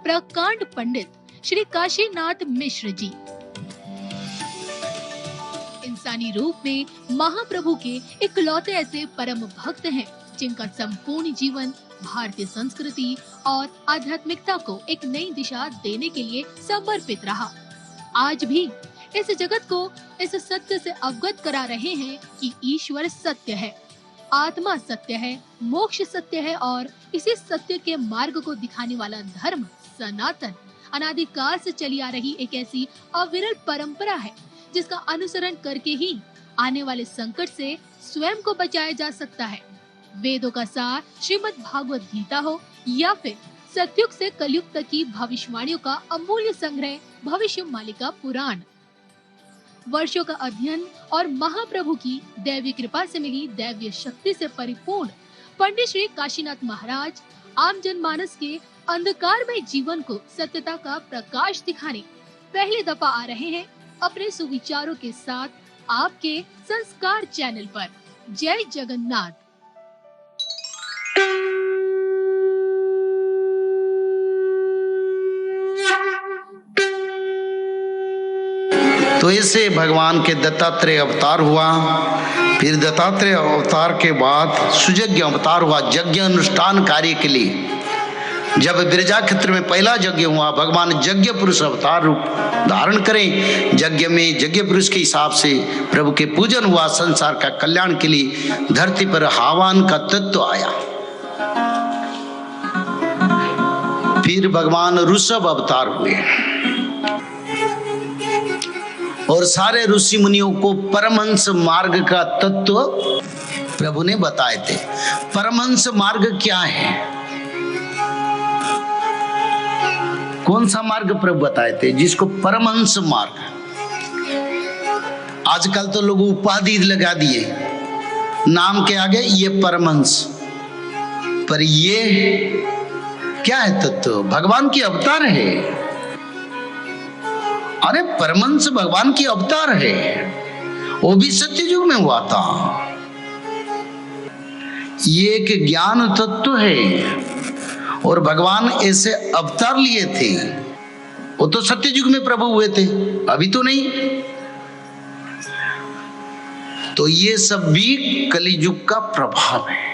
प्रकांड पंडित श्री काशीनाथ मिश्र जी। इंसानी रूप में महाप्रभु के इकलौते ऐसे परम भक्त हैं जिनका संपूर्ण जीवन भारतीय संस्कृति और आध्यात्मिकता को एक नई दिशा देने के लिए समर्पित रहा। आज भी इस जगत को इस सत्य से अवगत करा रहे हैं कि ईश्वर सत्य है, आत्मा सत्य है, मोक्ष सत्य है और इसी सत्य के मार्ग को दिखाने वाला धर्म सनातन अनादिकाल से चली आ रही एक ऐसी अविरल परंपरा है जिसका अनुसरण करके ही आने वाले संकट से स्वयं को बचाया जा सकता है। वेदों का सार श्रीमद् भागवत गीता हो या फिर सतयुग से कलयुग तक की भविष्यवाणियों का अमूल्य संग्रह भविष्य मालिका पुराण, वर्षों का अध्ययन और महाप्रभु की दैवीय कृपा से मिली दैवीय शक्ति से परिपूर्ण पंडित श्री काशीनाथ महाराज आम जनमानस के अंधकारमय जीवन को सत्यता का प्रकाश दिखाने पहली दफा आ रहे हैं अपने सुविचारों के साथ आपके संस्कार चैनल पर। जय जगन्नाथ। तो ऐसे भगवान के दत्तात्रेय अवतार हुआ। फिर दत्तात्रेय अवतार के बाद सुयज्ञ अवतार हुआ यज्ञ अनुष्ठान कार्य के लिए। जब बिरजा क्षेत्र में पहला यज्ञ हुआ, भगवान यज्ञ पुरुष अवतार रूप धारण करें। यज्ञ में यज्ञ पुरुष के हिसाब से प्रभु के पूजन हुआ। संसार का कल्याण के लिए धरती पर आह्वान का तत्व आया। फिर भगवान ऋषभ अवतार हुए और सारे ऋषि मुनियों को परमहंस मार्ग का तत्व प्रभु ने बताए थे। परमहंस मार्ग क्या है, कौन सा मार्ग प्रभु बताए थे, जिसको परमहंस मार्ग। आजकल तो लोग उपाधि लगा दिए नाम के आगे, ये परमहंस, पर ये क्या है तत्व? भगवान की अवतार है। अरे परमहंस भगवान की अवतार है, वो भी सत्ययुग में हुआ था। ये एक ज्ञान तत्व है और भगवान ऐसे अवतार लिए थे। वो तो सत्ययुग में प्रभु हुए थे, अभी तो नहीं। तो ये सब भी कलियुग का प्रभाव है।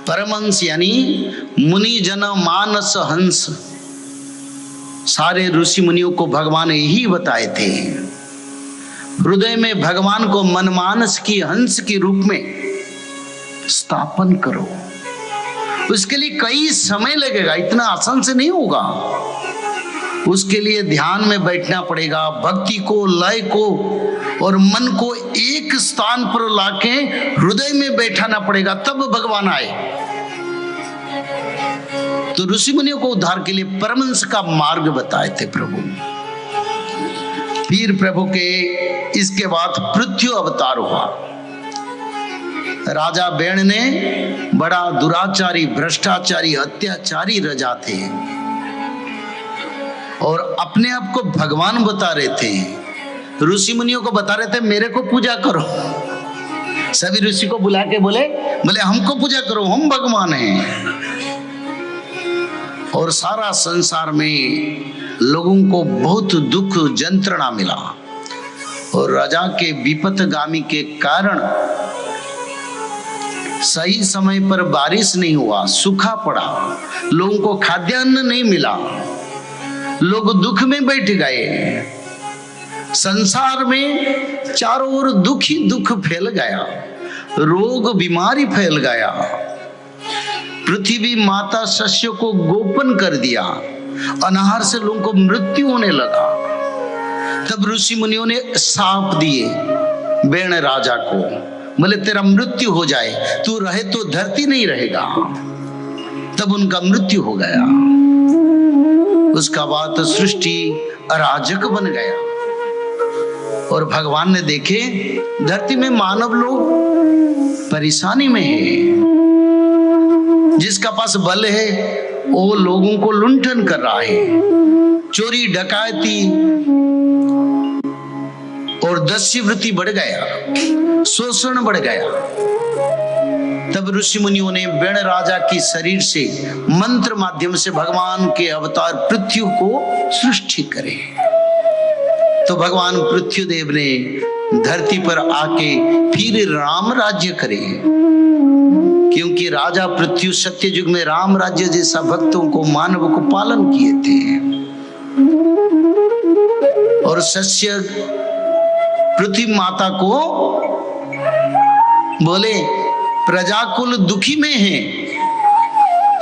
परमहंस यानी मुनि जन मानस हंस, सारे ऋषि मुनियों को भगवान यही बताए थे। हृदय में भगवान को मनमानस की हंस के रूप में स्थापन करो। उसके लिए कई समय लगेगा, इतना आसान से नहीं होगा। उसके लिए ध्यान में बैठना पड़ेगा, भक्ति को, लय को और मन को एक स्थान पर लाके हृदय में बैठाना पड़ेगा, तब भगवान आए। तो ऋषि मुनियों को उद्धार के लिए परमहंस का मार्ग बताए थे प्रभु। फिर प्रभु के इसके बाद पृथ्वी अवतार हुआ। राजा बेण ने बड़ा दुराचारी, भ्रष्टाचारी, अत्याचारी राजा थे और अपने आप को भगवान बता रहे थे। ऋषि मुनियों को बता रहे थे मेरे को पूजा करो। सभी ऋषि को बुला के बोले हमको पूजा करो, हम भगवान हैं। और सारा संसार में लोगों को बहुत दुख यंत्रणा मिला और राजा के विपत्तिगामी के कारण सही समय पर बारिश नहीं हुआ, सूखा पड़ा, लोगों को खाद्यान्न नहीं मिला, लोग दुख में बैठ गए। संसार में चारों ओर दुख ही दुख फैल गया, रोग बीमारी फैल गया। पृथ्वी माता शस्यों को गोपन कर दिया, अनाहार से लोगों को मृत्यु होने लगा। तब ऋषि मुनियों ने शाप दिए बेण राजा को, बोले तेरा मृत्यु हो जाए, तू रहे तो धरती नहीं रहेगा। तब उनका मृत्यु हो गया। उसका बाद सृष्टि अराजक बन गया और भगवान ने देखे धरती में मानव लोग परेशानी में है। जिसका पास बल है वो लोगों को लुंठन कर रहा है, चोरी डकैती और दस्युवृत्ति बढ़ गया, शोषण बढ़ गया। तब ऋषि मुनियों ने वेण राजा की शरीर से मंत्र माध्यम से भगवान के अवतार पृथ्वी को सृष्टि करे। तो भगवान पृथ्वीदेव ने धरती पर आके फिर राम राज्य करे, क्योंकि राजा पृथ्वी सत्य युग में राम राज्य जैसा भक्तों को मानव को पालन किए थे। और सस्य पृथ्वी माता को बोले प्रजाकुल दुखी में है,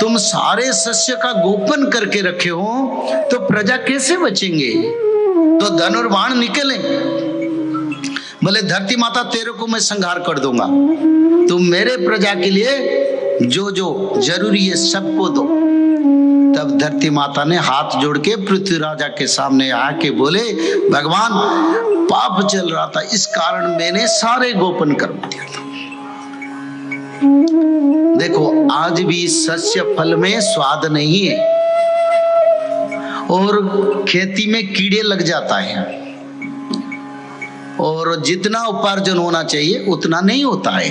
तुम सारे सस्य का गोपन करके रखे हो तो प्रजा कैसे बचेंगे? तो धनुर्बाण निकले, बोले धरती माता तेरे को मैं संहार कर दूंगा, तुम मेरे प्रजा के लिए जो जो जरूरी है सबको दो। तब धरती माता ने हाथ जोड़ के पृथ्वी राजा के सामने आके बोले भगवान पाप चल रहा था, इस कारण मैंने सारे गोपन कर दिया था। देखो आज भी सस्य फल में स्वाद नहीं है और खेती में कीड़े लग जाता है और जितना उपार्जन होना चाहिए उतना नहीं होता है।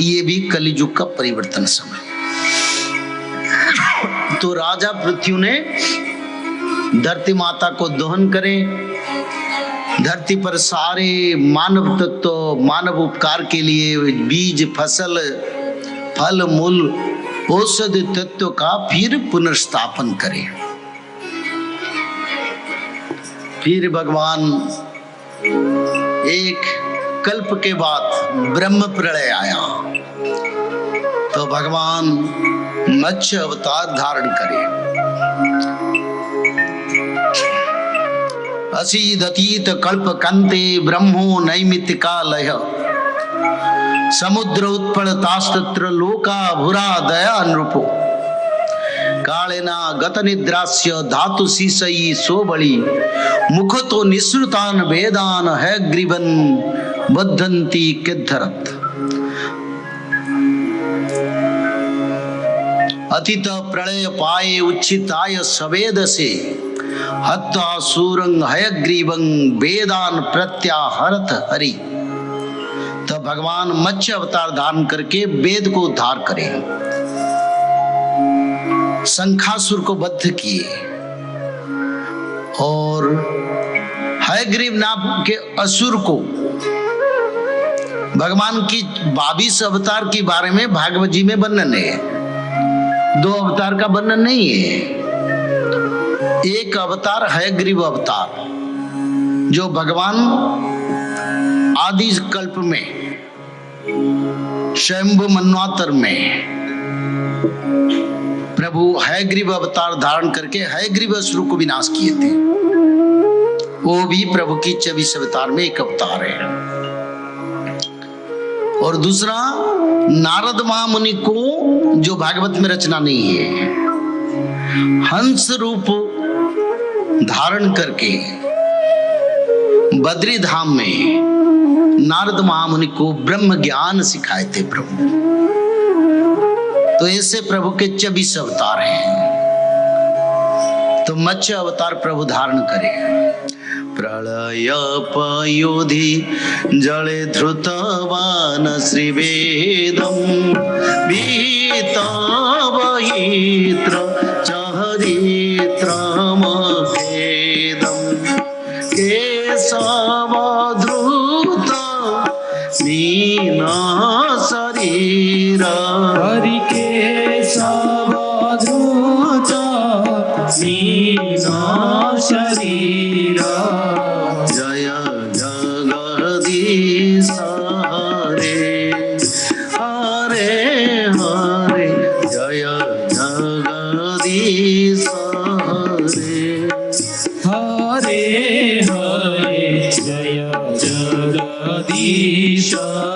ये भी कलियुग का परिवर्तन समय। तो राजा पृथ्वी ने धरती माता को दोहन करे, धरती पर सारे मानव तत्व मानव उपकार के लिए बीज फसल फल मूल औषधि तत्व का फिर पुनर्स्थापन करे। फिर भगवान एक कल्प के बाद ब्रह्म प्रलय आया तो भगवान मत्स्य अवतार धारण करे। असीदतीत कल्प कंते ब्रह्मो नैमित्तिकालय समुद्र उत्पलतास्तत्र लोका भुरा दया नृपो कालेना गत निद्रास्य धातु सीसई सोबली मुख तो निसृतान वेदान है ग्रीवन बद्धंती किद्धरत। अतीत प्रलय पाए उच्चिताय सवेद से हत्ता सूरंग हयग्रीवं वेदान प्रत्याहरत हरि। तब भगवान मत्स्य अवतार धारण करके वेद को उद्धार करे, शंखासुर को बद्ध किए और हयग्रीव नाम के असुर को। भगवान की 22 अवतार के बारे में भागवत जी में वर्णन है, 2 अवतार का वर्णन नहीं है। एक अवतार हयग्रीव अवतार जो भगवान आदि कल्प में स्वयंभु मन्वंतर में प्रभु हयग्रीव अवतार धारण करके हयग्रीव असुर को विनाश किए थे। वो भी प्रभु की 24 अवतार में एक अवतार है। और दूसरा नारद महामुनि को जो भागवत में रचना नहीं है, हंस रूप धारण करके बद्री धाम में नारद महामुनि को ब्रह्म ज्ञान सिखाए थे प्रभु। तो ऐसे प्रभु के 24 अवतार हैं। तो मत्स्य अवतार प्रभु धारण करे। प्रलय पयोधि जले धृतवान श्रीवेदम भीता वहित्र चहरित्रम भेदम केशवधृत मीना शरीर हरि केशवधृत मीना शरीर जय जगदीश हरे हरे हरे जय जगदीश हरे हरे हरे जय जगदीश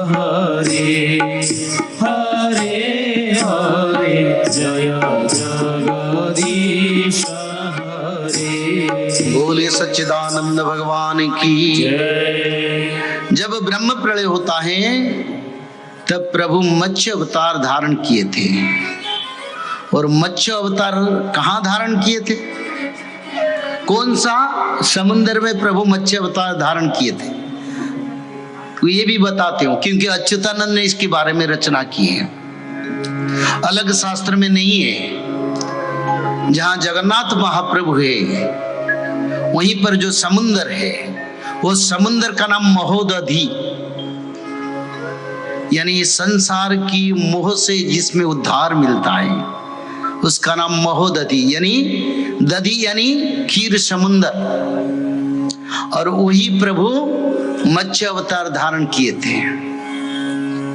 हरे हरे हरे जय जगदीश हरे। बोले सच्चिदानंद भगवान की जय। जब ब्रह्म प्रलय होता है तब प्रभु मत्स्य अवतार धारण किए थे। और मत्स्य अवतार कहाँ धारण किए थे? कौन सा समुद्र में प्रभु मत्स्य अवतार धारण किए थे? ये भी बताते हूँ, क्योंकि अच्युतानंद ने इसके बारे में रचना की है, अलग शास्त्र में नहीं है। जहां जगन्नाथ महाप्रभु है वहीं पर जो समुंदर है वो समुंदर का नाम महोदधि, यानी संसार की मोह से जिसमें उद्धार मिलता है उसका नाम महोदधि, यानी दधि यानी खीर समुंदर। और वही प्रभु मत्स्य अवतार धारण किए थे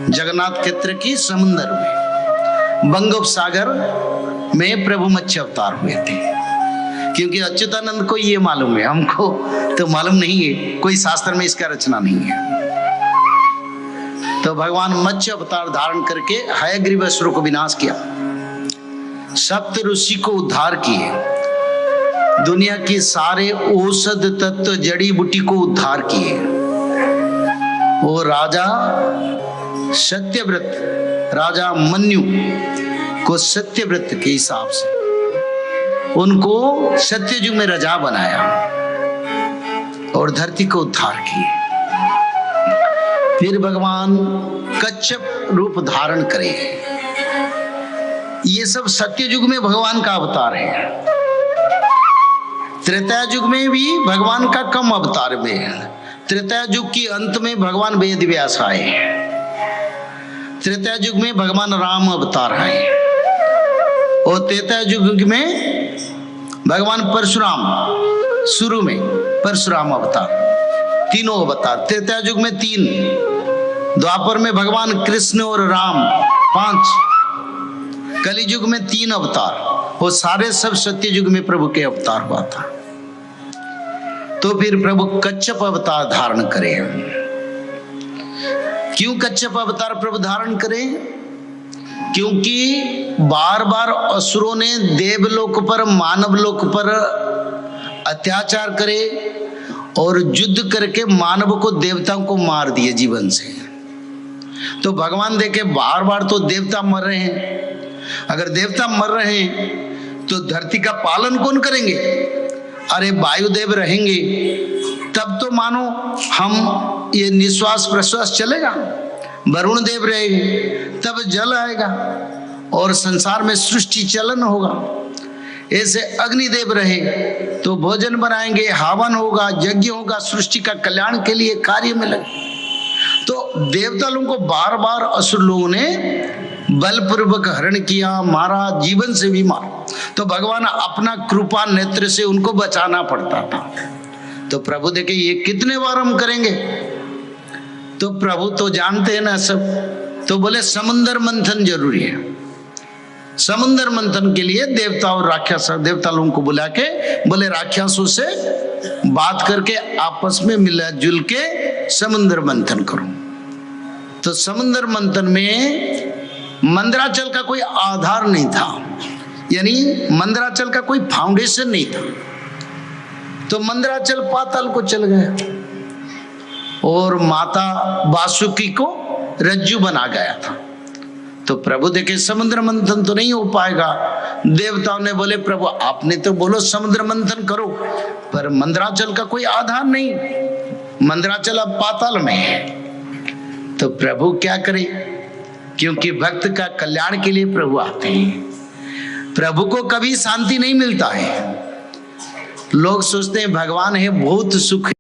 जगन्नाथ क्षेत्र की समुंदर में, बंगोपसागर में प्रभु मत्स्य अवतार हुए थे। क्योंकि अच्युतानंद को ये मालूम है, हमको तो मालूम नहीं है, कोई शास्त्र में इसका रचना नहीं है। तो भगवान मत्स्य अवतार धारण करके हयग्रीव असुर को विनाश किया, सप्त ऋषि को उद्धार किए, दुनिया की सारे औषध तत्व जड़ी बूटी को उद्धार किए। वो राजा सत्यव्रत, राजा मन्यु को सत्यव्रत के हिसाब से उनको सत्ययुग में राजा बनाया और धरती को उद्धार किए। फिर भगवान कच्छप रूप धारण करे। ये सब सत्ययुग में भगवान का अवतार है। त्रेता युग में भी भगवान का कम अवतार में है। त्रेता युग की अंत में भगवान वेद व्यास आए, त्रेता युग में भगवान राम अवतार आए, और त्रेता युग में भगवान परशुराम, शुरू में परशुराम अवतार, तीनों अवतार। त्रेता युग में 3, द्वापर में भगवान कृष्ण और राम 5, कलि युग में 3 अवतार, वो सारे सब सत्य युग में प्रभु के अवतार हुआ था। तो फिर प्रभु कच्छप अवतार धारण करे। क्यों कच्छप अवतार प्रभु धारण करे? क्योंकि बार बार असुरों ने देवलोक पर, मानव लोक पर अत्याचार करे और युद्ध करके मानव को, देवताओं को मार दिए जीवन से। तो भगवान देखे बार बार तो देवता मर रहे हैं, अगर देवता मर रहे हैं तो धरती का पालन कौन करेंगे? अरे वायुदेव रहेंगे तब तो मानो हम ये निश्वास प्रश्वास चलेगा, वरुण देव रहेंगे तब जल आएगा और संसार में सृष्टि चलन होगा। ऐसे अग्निदेव रहे तो भोजन बनाएंगे, हवन होगा, यज्ञ होगा, सृष्टि का कल्याण के लिए कार्य में लगे। तो देवता लोगों को बार बार असुर लोगों ने बलपूर्वक हरण किया, मारा, जीवन से भी मारा। तो भगवान अपना कृपा नेत्र से उनको बचाना पड़ता था। तो प्रभु देखे ये कितने बार हम करेंगे? तो प्रभु तो जानते हैं ना सब, तो बोले समुद्र मंथन जरूरी है। समुद्र मंथन के लिए देवता और राक्षस, देवता लोगों को बुला के बोले राक्षसों से बात करके आपस में मिला जुल के समुद्र मंथन करो। तो समुद्र मंथन में मंदराचल का कोई आधार नहीं था, यानी मंदराचल का कोई फाउंडेशन नहीं था। तो मंदराचल पाताल को चल गया और माता वासुकी को रज्जु बना गया था। तो प्रभु देखे समुद्र मंथन तो नहीं हो पाएगा। देवताओं ने बोले प्रभु आपने तो बोलो समुद्र मंथन करो, पर मंदराचल का कोई आधार नहीं, मंदराचल अब पाताल में है। तो प्रभु क्या करे? क्योंकि भक्त का कल्याण के लिए प्रभु आते हैं। प्रभु को कभी शांति नहीं मिलता है। लोग सोचते हैं भगवान है बहुत सुख